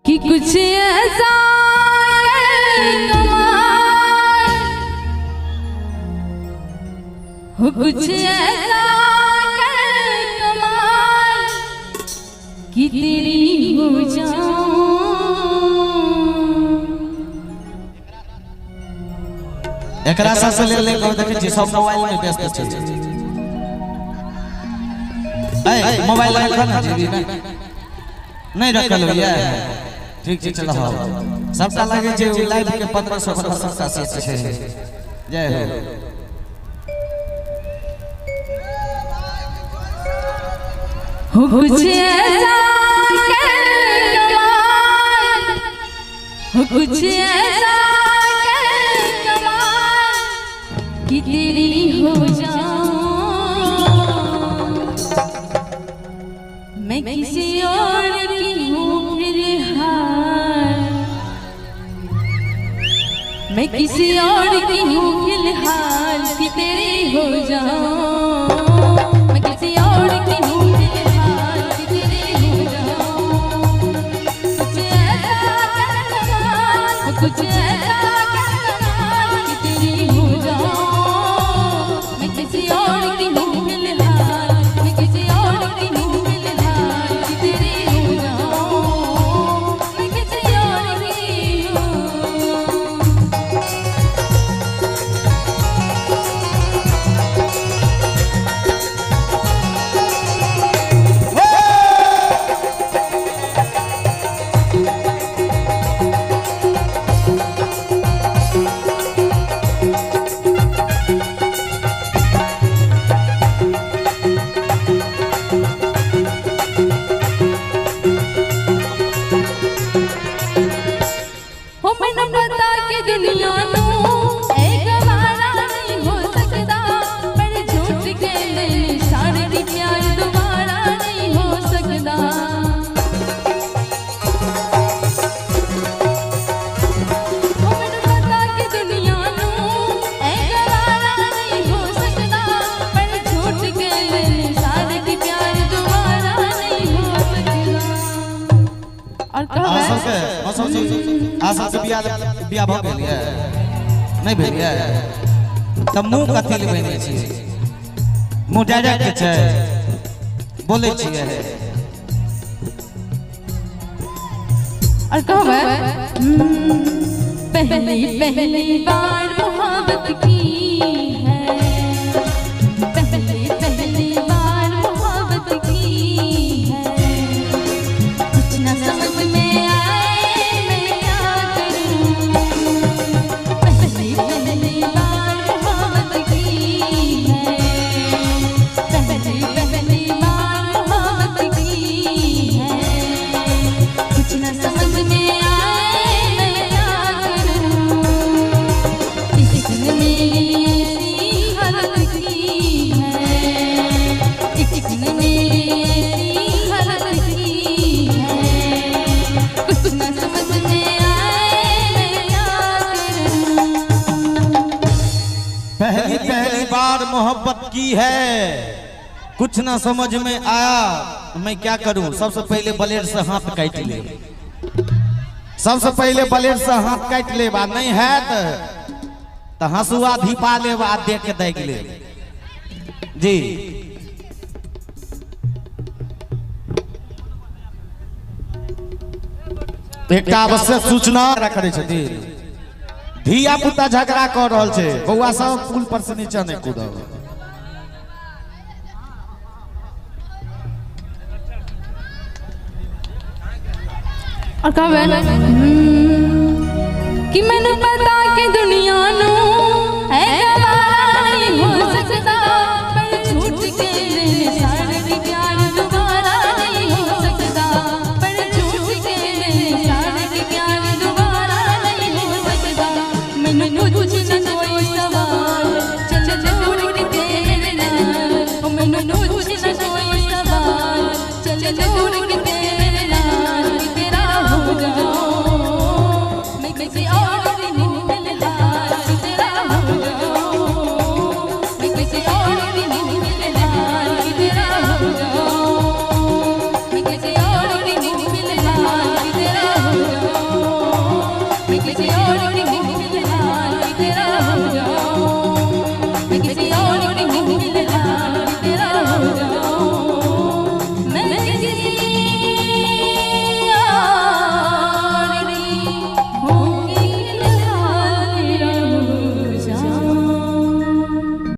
कि कुछ ऐसा कमाल हो, कुछ ऐसा कमाल कि तेरी हो जाऊं। एकरा से ले कर देखे छी सब मोबाइल में व्यस्त छै। ए मोबाइल रखा ना जेबी में नहीं रखल होइए। ठीक छै चलो सबटा लगे जे लाइव के 1500 से छै। जय हो कुछ ऐसा कमाल हो, कुछ ऐसा कमाल कि तेरी हो जाऊं। मैं किसी और की हूँ फिलहाल, मैं किसी और की हूँ फिलहाल कि तेरी हो जाऊं। मैं किसी और की हूँ फिलहाल कि तेरी हो जाऊं। कुछ ऐसा कमाल, कुछ ऐसा कमाल कि तेरी हो जाऊं। मैं किसी और की हूँ फिलहाल, मैं किसी और की हूँ फिलहाल कि तेरी हो जाऊं। मैं किसी और की हूँ। हो मैनू पता कि दुनिया नू एक वारा नहीं हो सकता, पर झूठ के निशान दी प्यार दोबारा नहीं हो सकता। हो मैनू पता कि दुनिया नू एक वारा नहीं हो सकता, पर झूठ के निशान दी प्यार दोबारा नहीं हो सकता। और कब आशा से बियाह भ गेल है नहीं भेल है त मुंह कथि ले बने छी। मुंह डायरेक्ट छै बोले छी। और कब पहली बार मोहब्बत की है, पहली बार मोहब्बत की है। कुछ न समझ में आए मैं क्या करूं। पहली बार मोहब्बत की है, पहली बार मोहब्बत की है। कुछ न समझ में आए मैं क्या करूं। किसने मेरी ऐसी हालत की है, किसने मेरी ऐसी हालत की है। कुछ न समझ में आए मैं क्या करूं। पहली बार मोहब्बत की है, कुछ ना समझ में आया मैं क्या करूं। सबसे पहले ब्लेड से हाथ काट ले, सबसे पहले ब्लेड से हाथ काट ले। बात नहीं है तो हंसुआ धीपा ले, बात देख के देख ले जी। एक आवश्यक सूचना करे छथिन। धिया पुता झगड़ा कर रहल छै, बौआ सब पुल पर से नीचे नहीं कूदब। और कब कि मैंने पता कि दुनिया